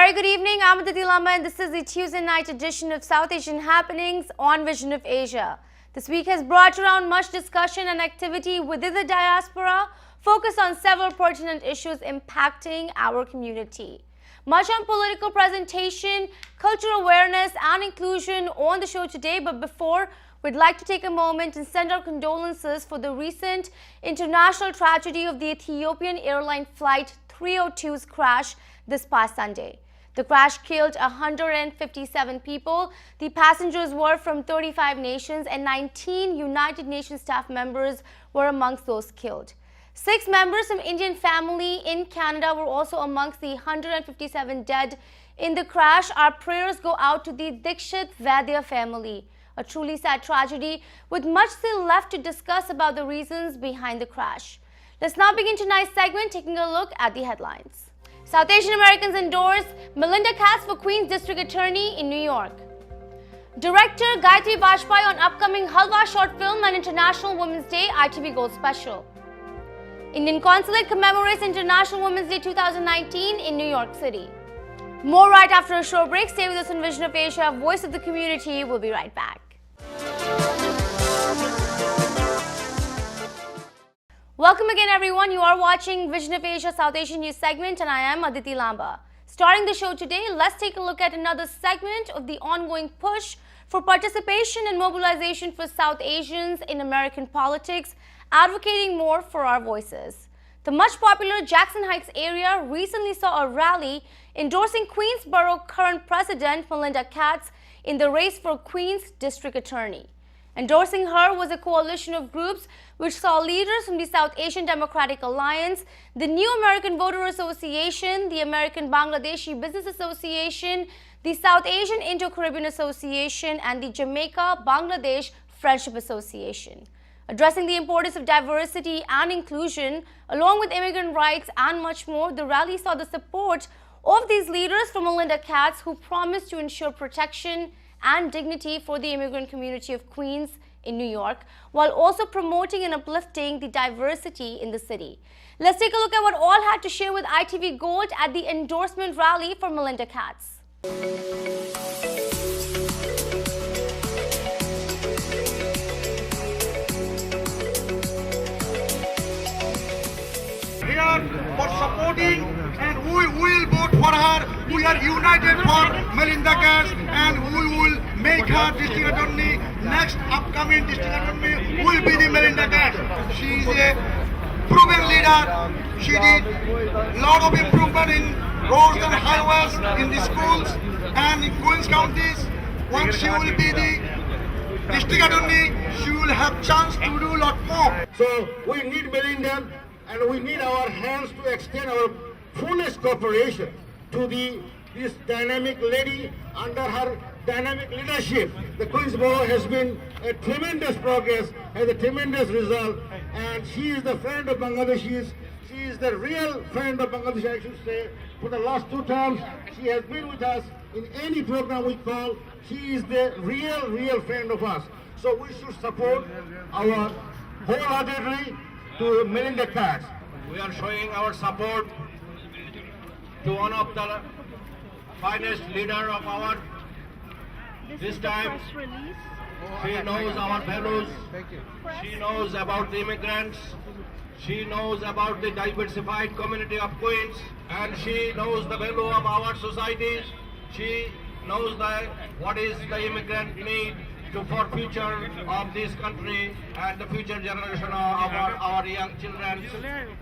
very good evening. I'm Aditi Lamba and this is the Tuesday night edition of South Asian Happenings on Vision of Asia. This week has brought around much discussion and activity within the diaspora, focused on several pertinent issues impacting our community. Much on political presentation, cultural awareness and inclusion on the show today, but before, we'd like to take a moment and send our condolences for the recent international tragedy of the Ethiopian airline flight 302's crash this past Sunday. The crash killed 157 people. The passengers were from 35 nations and 19 United Nations staff members were amongst those killed. 6 members from Indian family in Canada were also amongst the 157 dead in the crash. Our prayers go out to the Dikshit Vaidya family. A truly sad tragedy with much still left to discuss about the reasons behind the crash. Let's now begin tonight's segment taking a look at the headlines. South Asian Americans endorse Melinda Katz for Queens District Attorney in New York. Director Gayatri Bajpai on upcoming Halwa short film and International Women's Day ITV Gold Special. Indian Consulate commemorates International Women's Day 2019 in New York City. More right after a short break. Stay with us on Vision of Asia, Voice of the Community. We'll be right back. Welcome again, everyone. You are watching Vision of Asia South Asian News segment and I am Aditi Lamba. Starting the show today, let's take a look at another segment of the ongoing push for participation and mobilization for South Asians in American politics, advocating more for our voices. The much popular Jackson Heights area recently saw a rally endorsing Queensborough current President Melinda Katz in the race for Queens District Attorney. Endorsing her was a coalition of groups which saw leaders from the South Asian Democratic Alliance, the New American Voter Association, the American Bangladeshi Business Association, the South Asian Indo-Caribbean Association, and the Jamaica Bangladesh Friendship Association. Addressing the importance of diversity and inclusion, along with immigrant rights and much more, the rally saw the support of these leaders from Melinda Katz, who promised to ensure protection and dignity for the immigrant community of Queens in New York, while also promoting and uplifting the diversity in the city. Let's take a look at what all had to share with ITV Gold at the endorsement rally for Melinda Katz. Here for supporting, and we will vote for her. We are united for Melinda Katz and we will make her district attorney. Next upcoming district attorney will be the Melinda Katz. She is a proven leader. She did a lot of improvement in roads and highways in the schools and in Queens counties. Once she will be the district attorney, she will have chance to do a lot more. So we need Melinda and we need our hands to extend our fullest cooperation to this dynamic lady. Under her dynamic leadership, the Queensborough has been a tremendous progress, has a tremendous result, and she is the friend of Bangladeshis. She is the real friend of Bangladesh, I should say. For the last 2 terms, she has been with us in any program we call. She is the real friend of us. So we should support our wholeheartedly to Melinda Katz. We are showing our support to one of the finest leader of our this time. She knows our values. She knows about the immigrants. She knows about the diversified community of Queens, and she knows the value of our societies. She knows what is the immigrant need for future of this country and the future generation of our young children.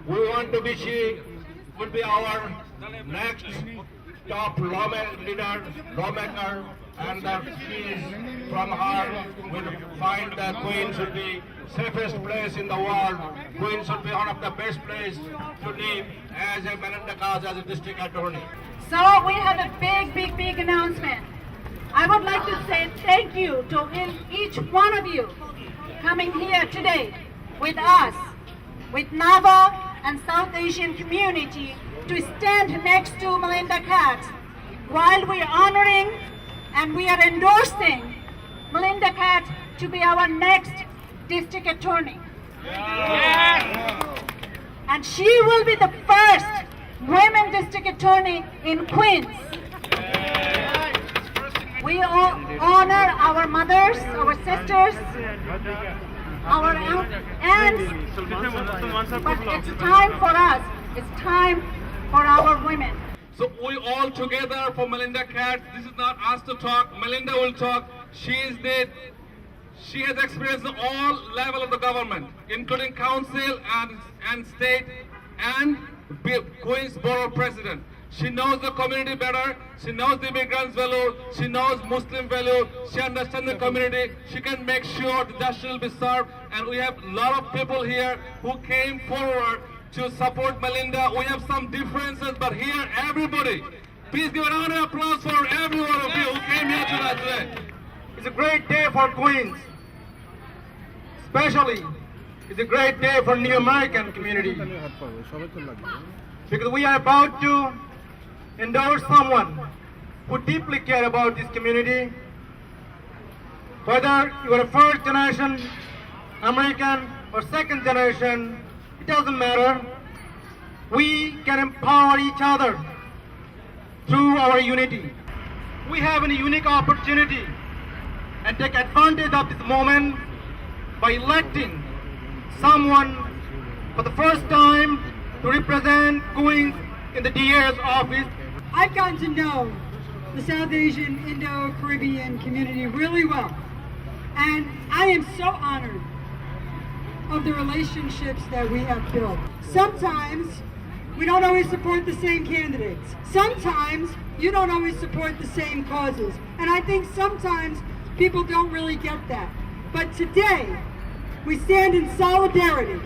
We want to be, she will be our next top lawmaker, and she is from her will find that Queens should be safest place in the world. Queens should be one of the best places to live as a Melinda Katz as a district attorney. So we have a big announcement. I would like to say thank you to each one of you coming here today with us, with Nava and South Asian community to stand next to Melinda Katz while we are honoring and we are endorsing Melinda Katz to be our next district attorney. And she will be the first women district attorney in Queens. We all honor our mothers, our sisters, our aunts, but it's time for us. It's time for our women. So we all together for Melinda Katz. This is not us to talk. Melinda will talk. She has experience in all level of the government, including council and state and Queen's Borough President. She knows the community better. She knows the immigrants' value. She knows Muslim value. She understands the community. She can make sure the justice will be served. And we have a lot of people here who came forward to support Melinda. We have some differences, but here, everybody, please give a round of applause for every one of you who came here tonight today. It's a great day for Queens. Especially, it's a great day for New American community. Because we are about to endorse someone who deeply care about this community. Whether you are a first generation American or second generation, it doesn't matter. We can empower each other through our unity. We have a unique opportunity and take advantage of this moment by electing someone for the first time to represent Queens in the DA's office. I've gotten to know the South Asian Indo-Caribbean community really well, and I am so honored of the relationships that we have built. Sometimes we don't always support the same candidates. Sometimes you don't always support the same causes, and I think sometimes people don't really get that. But today, we stand in solidarity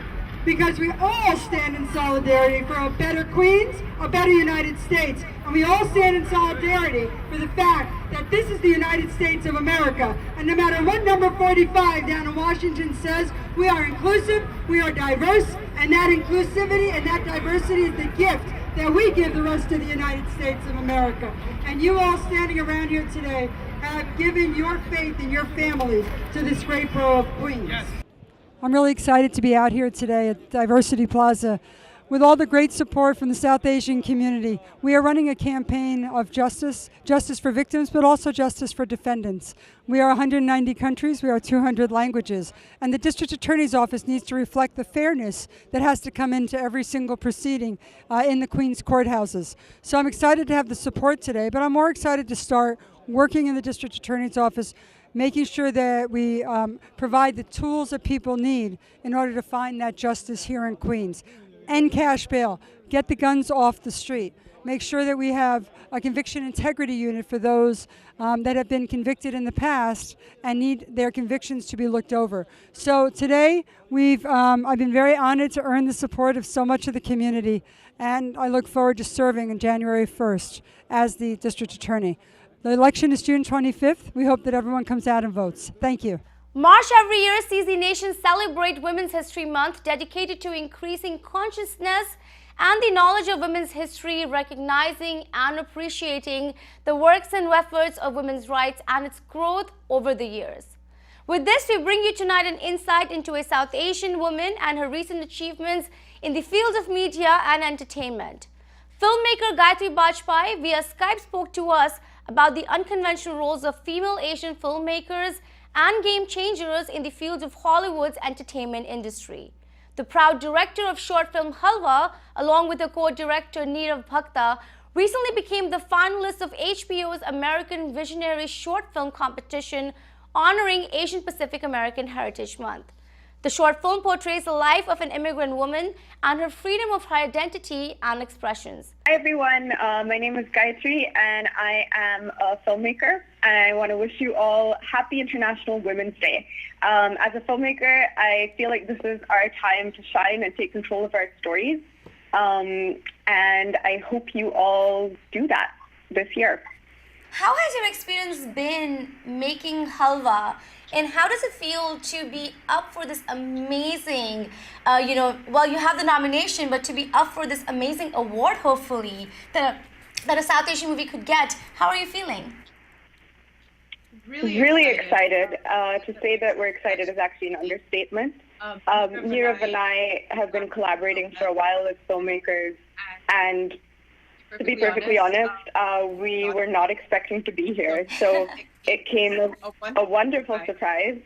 because we all stand in solidarity for a better Queens, a better United States. And we all stand in solidarity for the fact that this is the United States of America. And no matter what number 45 down in Washington says, we are inclusive, we are diverse, and that inclusivity and that diversity is the gift that we give the rest of the United States of America. And you all standing around here today have given your faith and your families to this great borough of Queens. Yes. I'm really excited to be out here today at Diversity Plaza with all the great support from the South Asian community. We are running a campaign of justice for victims, but also justice for defendants. We are 190 countries, we are 200 languages, and the District Attorney's Office needs to reflect the fairness that has to come into every single proceeding in the Queen's courthouses. So I'm excited to have the support today, but I'm more excited to start working in the District Attorney's Office, making sure that we provide the tools that people need in order to find that justice here in Queens. End cash bail, get the guns off the street, make sure that we have a conviction integrity unit for those that have been convicted in the past and need their convictions to be looked over. So today, I've been very honored to earn the support of so much of the community, and I look forward to serving on January 1st as the District Attorney. The election is June 25th. We hope that everyone comes out and votes. Thank you. March every year sees the nation celebrate Women's History Month, dedicated to increasing consciousness and the knowledge of women's history, recognizing and appreciating the works and efforts of women's rights and its growth over the years. With this, we bring you tonight an insight into a South Asian woman and her recent achievements in the field of media and entertainment. Filmmaker Gayatri Bajpai via Skype spoke to us about the unconventional roles of female Asian filmmakers and game changers in the field of Hollywood's entertainment industry. The proud director of short film Halwa, along with her co-director Nirav Bhakta, recently became the finalist of HBO's American Visionary Short Film Competition, honoring Asian Pacific American Heritage Month. The short film portrays the life of an immigrant woman and her freedom of her identity and expressions. Hi everyone, my name is Gayatri and I am a filmmaker, and I want to wish you all happy International Women's Day. As a filmmaker, I feel like this is our time to shine and take control of our stories, and I hope you all do that this year. How has your experience been making Halwa, and how does it feel to be up for this amazing, you have the nomination, but to be up for this amazing award, hopefully, that a South Asian movie could get? How are you feeling? Really excited. To say that we're excited is actually an understatement. Nirav and I have been collaborating for a while as filmmakers, and To be perfectly honest, we were not expecting to be here, so it came as a wonderful surprise.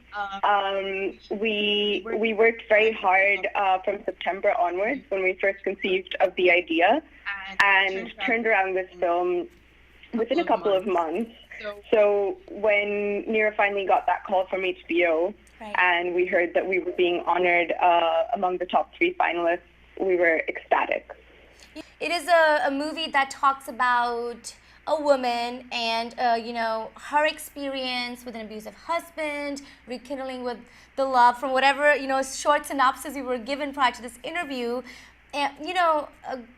We worked very hard from September onwards when we first conceived of the idea and turned around this film within a couple of months. So when Nirav finally got that call from HBO and we heard that we were being honored among the top 3 finalists, we were ecstatic. It is a movie that talks about a woman and, her experience with an abusive husband, rekindling with the love from whatever, short synopsis we were given prior to this interview. And,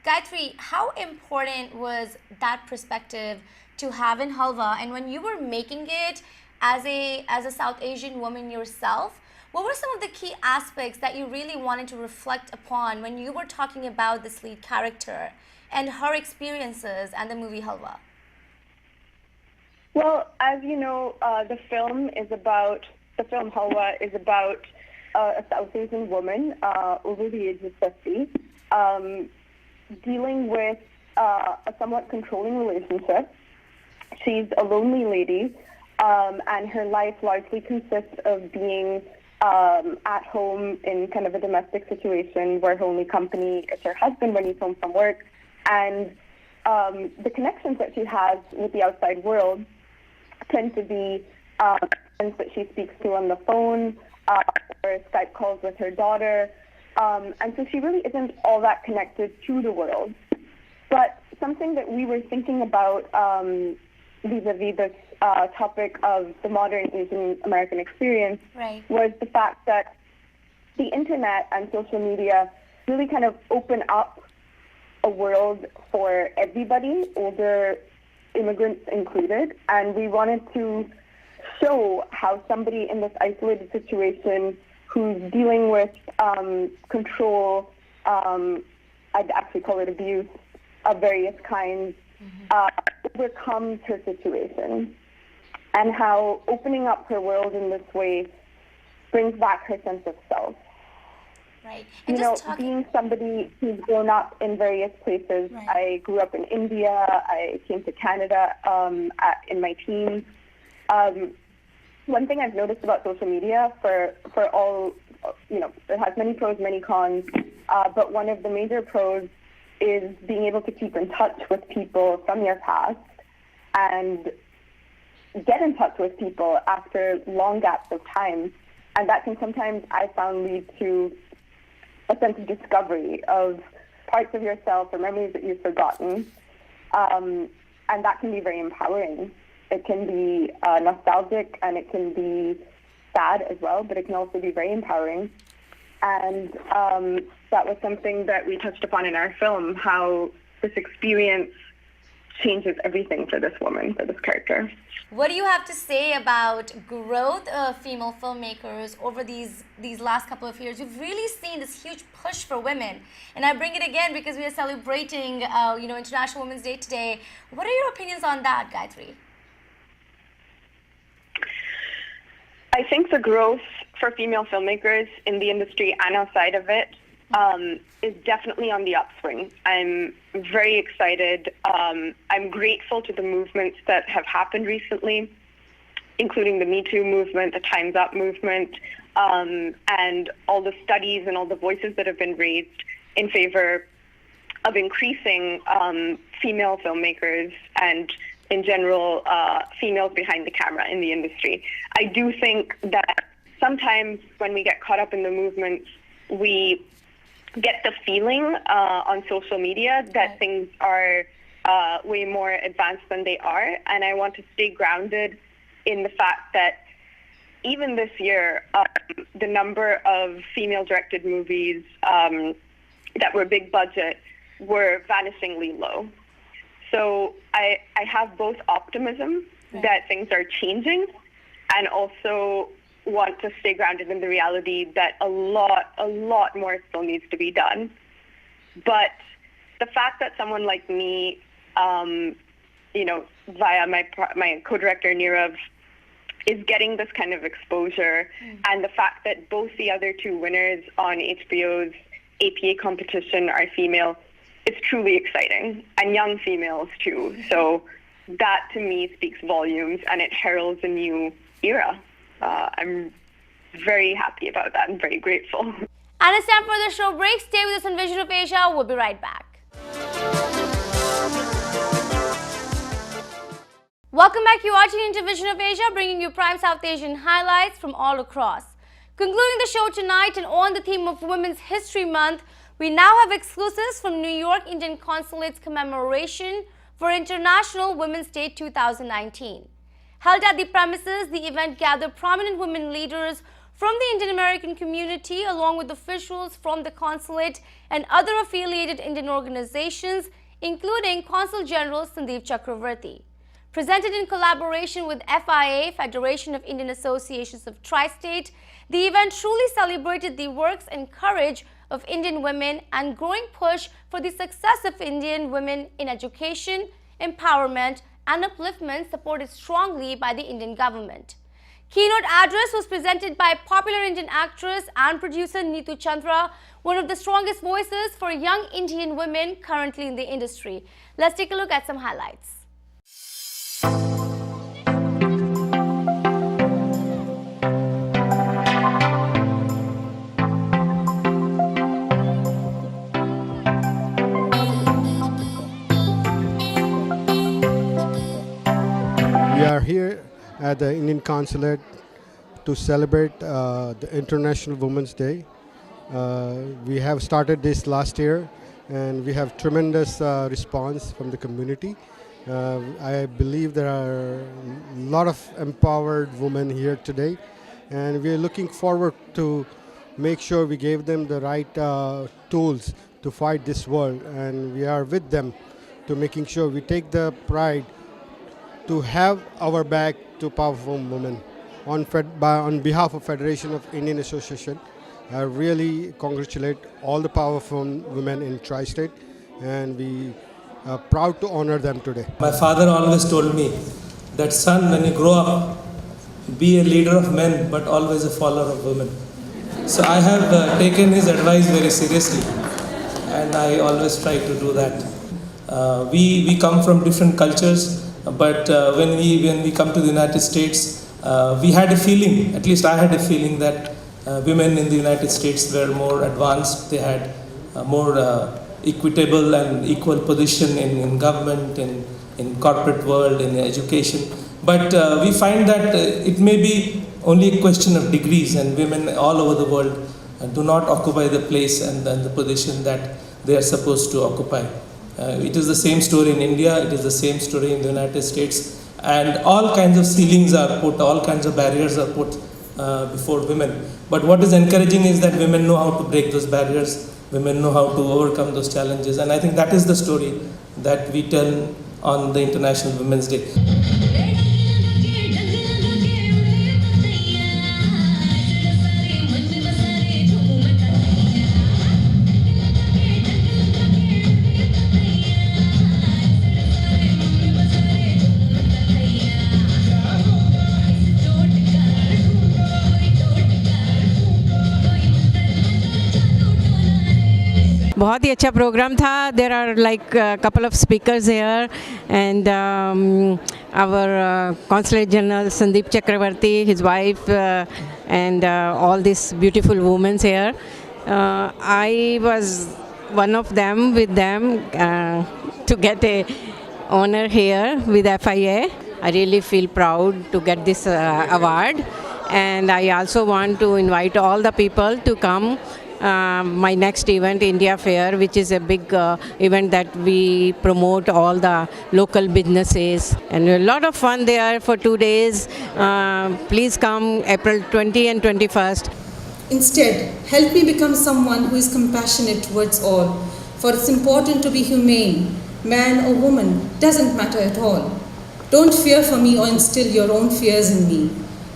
Gayatri, how important was that perspective to have in Halwa? And when you were making it as a South Asian woman yourself, what were some of the key aspects that you really wanted to reflect upon when you were talking about this lead character and her experiences and the movie Halwa? Well, as you know, the film Halwa is about a South Asian woman over the age of 50, dealing with a somewhat controlling relationship. She's a lonely lady, and her life largely consists of being at home in kind of a domestic situation where her only company is her husband when he's home from work. And the connections that she has with the outside world tend to be friends that she speaks to on the phone or Skype calls with her daughter. And so she really isn't all that connected to the world. But something that we were thinking about vis-a-vis this topic of the modern Asian American experience was the fact that the internet and social media really kind of open up a world for everybody, older immigrants included, and we wanted to show how somebody in this isolated situation who's dealing with control, I'd actually call it abuse of various kinds, overcomes her situation, and how opening up her world in this way brings back her sense of self. Right. And being somebody who's grown up in various places, I grew up in India, I came to Canada in my teens. One thing I've noticed about social media for all, it has many pros, many cons, but one of the major pros is being able to keep in touch with people from your past and get in touch with people after long gaps of time. And that can sometimes, I found, lead to a sense of discovery of parts of yourself or memories that you've forgotten. And that can be very empowering. It can be nostalgic and it can be sad as well, but it can also be very empowering. And that was something that we touched upon in our film, how this experience changes everything for this woman, for this character. What do you have to say about growth of female filmmakers over these last couple of years? We've really seen this huge push for women. And I bring it again because we are celebrating International Women's Day today. What are your opinions on that, Gayatri? I think the growth for female filmmakers in the industry and outside of it is definitely on the upswing. I'm very excited. I'm grateful to the movements that have happened recently, including the Me Too movement, the Time's Up movement, and all the studies and all the voices that have been raised in favor of increasing female filmmakers and, in general, females behind the camera in the industry. I do think that sometimes when we get caught up in the movements, we get the feeling on social media that things are way more advanced than they are. And I want to stay grounded in the fact that even this year, the number of female-directed movies that were big budget were vanishingly low. So I have both optimism that things are changing and also want to stay grounded in the reality that a lot more still needs to be done. But the fact that someone like me, via my co-director Nirav, is getting this kind of exposure, and the fact that both the other two winners on HBO's APA competition are female, it's truly exciting, and young females too. So that to me speaks volumes, and it heralds a new era. I'm very happy about that and very grateful. And it's time for the show break. Stay with us on Vision of Asia. We'll be right back. Welcome back. You're watching into Vision of Asia, bringing you prime South Asian highlights from all across. Concluding the show tonight and on the theme of Women's History Month, we now have exclusives from New York Indian Consulate's commemoration for International Women's Day 2019. Held at the premises, the event gathered prominent women leaders from the Indian American community along with officials from the Consulate and other affiliated Indian organizations, including Consul General Sandeep Chakravarti. Presented in collaboration with FIA, Federation of Indian Associations of Tri-State, the event truly celebrated the works and courage of Indian women and growing push for the success of Indian women in education, empowerment, and upliftment, supported strongly by the Indian government. Keynote address was presented by popular Indian actress and producer Neetu Chandra, one of the strongest voices for young Indian women currently in the industry. Let's take a look at some highlights. We are here at the Indian Consulate to celebrate the International Women's Day. We have started this last year and we have tremendous response from the community. I believe there are a lot of empowered women here today, and we are looking forward to make sure we gave them the right tools to fight this world, and we are with them to making sure we take the pride to have our back to powerful women. On behalf of Federation of Indian Association, I really congratulate all the powerful women in Tri-State, and we are proud to honor them today. My father always told me that, son, when you grow up, be a leader of men, but always a follower of women. So I have taken his advice very seriously, and I always try to do that. We come from different cultures, but when we come to the United States, we had a feeling, at least I had a feeling, that women in the United States were more advanced. They had more equitable and equal position in government, in corporate world, in education. But we find that it may be only a question of degrees, and women all over the world do not occupy the place and the position that they are supposed to occupy. It is the same story in India, it is the same story in the United States, and all kinds of ceilings are put, all kinds of barriers are put before women. But what is encouraging is that women know how to break those barriers, women know how to overcome those challenges, and I think that is the story that we tell on the International Women's Day. बहुत ही अच्छा programme था. There are like a couple of speakers here, and our Consulate General Sandeep Chakravarti, his wife, and all these beautiful women here. I was one of them with them to get a honor here with FIA. I really feel proud to get this award, and I also want to invite all the people to come. My next event, India Fair, which is a big event that we promote all the local businesses, and a lot of fun there for 2 days. Please come April 20 and 21st. Instead, help me become someone who is compassionate towards all, for it's important to be humane. Man or woman, doesn't matter at all. Don't fear for me or instill your own fears in me.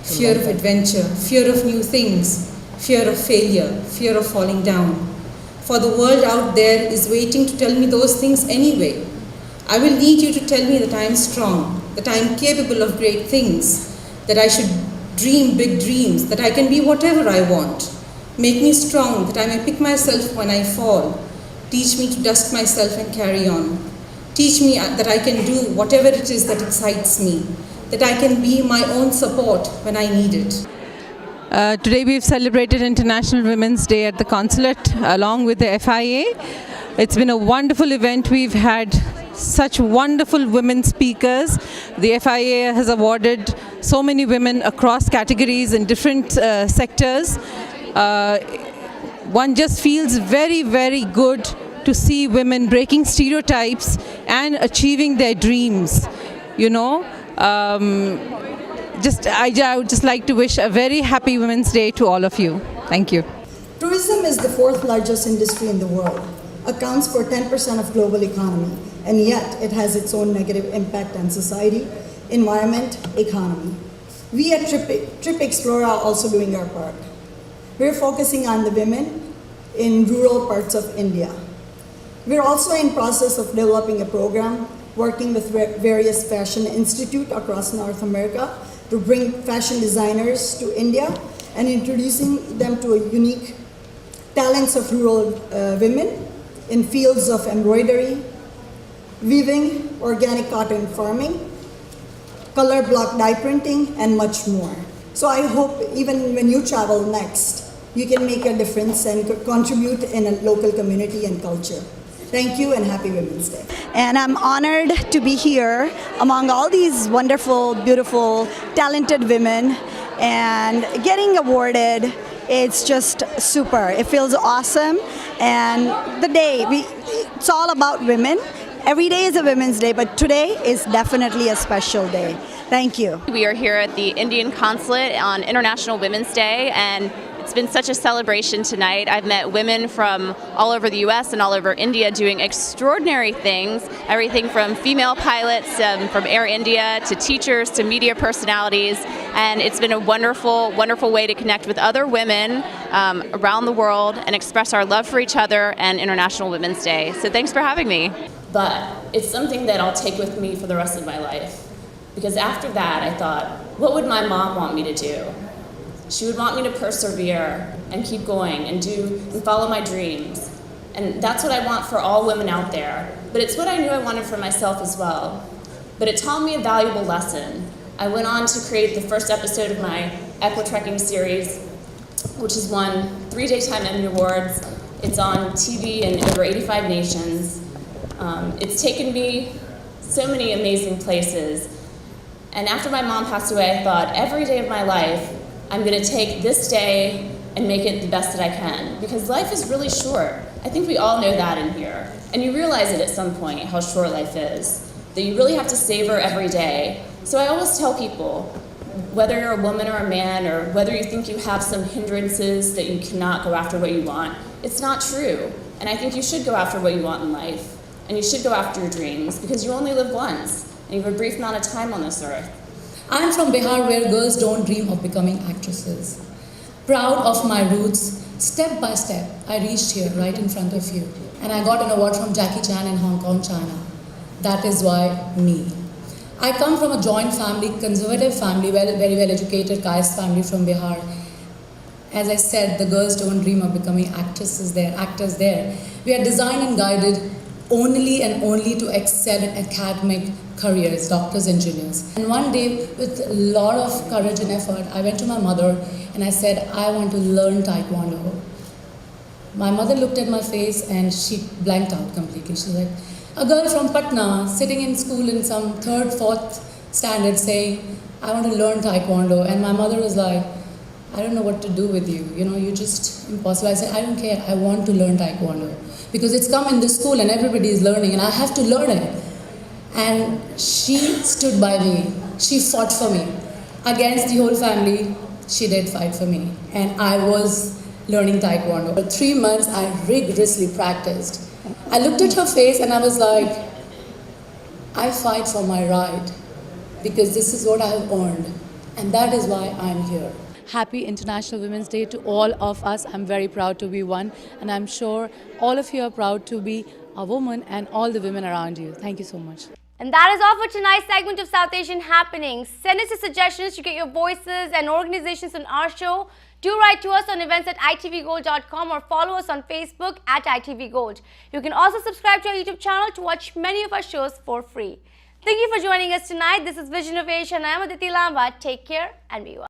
Fear of adventure, fear of new things, fear of failure, fear of falling down. For the world out there is waiting to tell me those things anyway. I will need you to tell me that I am strong, that I am capable of great things, that I should dream big dreams, that I can be whatever I want. Make me strong, that I may pick myself when I fall. Teach me to dust myself and carry on. Teach me that I can do whatever it is that excites me, that I can be my own support when I need it. Today we've celebrated International Women's Day at the Consulate along with the FIA. It's been a wonderful event. We've had such wonderful women speakers. The FIA has awarded so many women across categories in different sectors. One just feels very, very good to see women breaking stereotypes and achieving their dreams. You know, I would just like to wish a very happy Women's Day to all of you. Thank you. Tourism is the fourth largest industry in the world, accounts for 10% of global economy, and yet it has its own negative impact on society, environment, economy. We at Trip Explorer are also doing our part. We're focusing on the women in rural parts of India. We're also in process of developing a program working with various fashion institutes across North America to bring fashion designers to India and introducing them to a unique talents of rural women in fields of embroidery, weaving, organic cotton farming, color block dye printing, and much more. So I hope even when you travel next, you can make a difference and contribute in a local community and culture. Thank you and happy Women's Day. And I'm honored to be here among all these wonderful, beautiful, talented women and getting awarded. It's just super. It feels awesome. And the day, it's all about women. Every day is a Women's Day, but today is definitely a special day. Thank you. We are here at the Indian Consulate on International Women's Day, and it's been such a celebration tonight. I've met women from all over the US and all over India doing extraordinary things, everything from female pilots from Air India to teachers to media personalities, and it's been a wonderful, wonderful way to connect with other women around the world and express our love for each other and International Women's Day. So thanks for having me. But it's something that I'll take with me for the rest of my life. Because after that, I thought, what would my mom want me to do? She would want me to persevere and keep going and follow my dreams. And that's what I want for all women out there. But it's what I knew I wanted for myself as well. But it taught me a valuable lesson. I went on to create the first episode of my Equitrekking series, which has won 3 Daytime Emmy Awards. It's on TV in over 85 nations. It's taken me so many amazing places. And after my mom passed away, I thought every day of my life, I'm going to take this day and make it the best that I can. Because life is really short. I think we all know that in here. And you realize it at some point, how short life is. That you really have to savor every day. So I always tell people, whether you're a woman or a man, or whether you think you have some hindrances that you cannot go after what you want, it's not true. And I think you should go after what you want in life. And you should go after your dreams, because you only live once. And you have a brief amount of time on this earth. I'm from Bihar, where girls don't dream of becoming actresses. Proud of my roots, step by step, I reached here right in front of you. And I got an award from Jackie Chan in Hong Kong, China. That is why me. I come from a joint family, conservative family, very well educated caste family from Bihar. As I said, the girls don't dream of becoming actors there. We are designed and guided only and only to excel in academic careers, doctors, engineers. And one day, with a lot of courage and effort, I went to my mother and I said, I want to learn Taekwondo. My mother looked at my face and she blanked out completely. She's like, a girl from Patna sitting in school in some 3rd, 4th standard saying, I want to learn Taekwondo. And my mother was like, I don't know what to do with you. You know, you're just impossible. I said, I don't care. I want to learn Taekwondo. Because it's come in this school and everybody is learning and I have to learn it. And she stood by me. She fought for me. Against the whole family, she did fight for me. And I was learning Taekwondo. For 3 months, I rigorously practiced. I looked at her face and I was like, I fight for my right. Because this is what I have earned. And that is why I'm here. Happy International Women's Day to all of us. I'm very proud to be one, and I'm sure all of you are proud to be a woman and all the women around you. Thank you so much. And that is all for tonight's segment of South Asian Happenings. Send us your suggestions to get your voices and organizations on our show Do write to us on events@itvgold.com or follow us on Facebook @itvgold. You can also subscribe to our YouTube channel to watch many of our shows for free. Thank you for joining us tonight. This is Vision of Asia and I am Aditi Lamba. Take care and be well.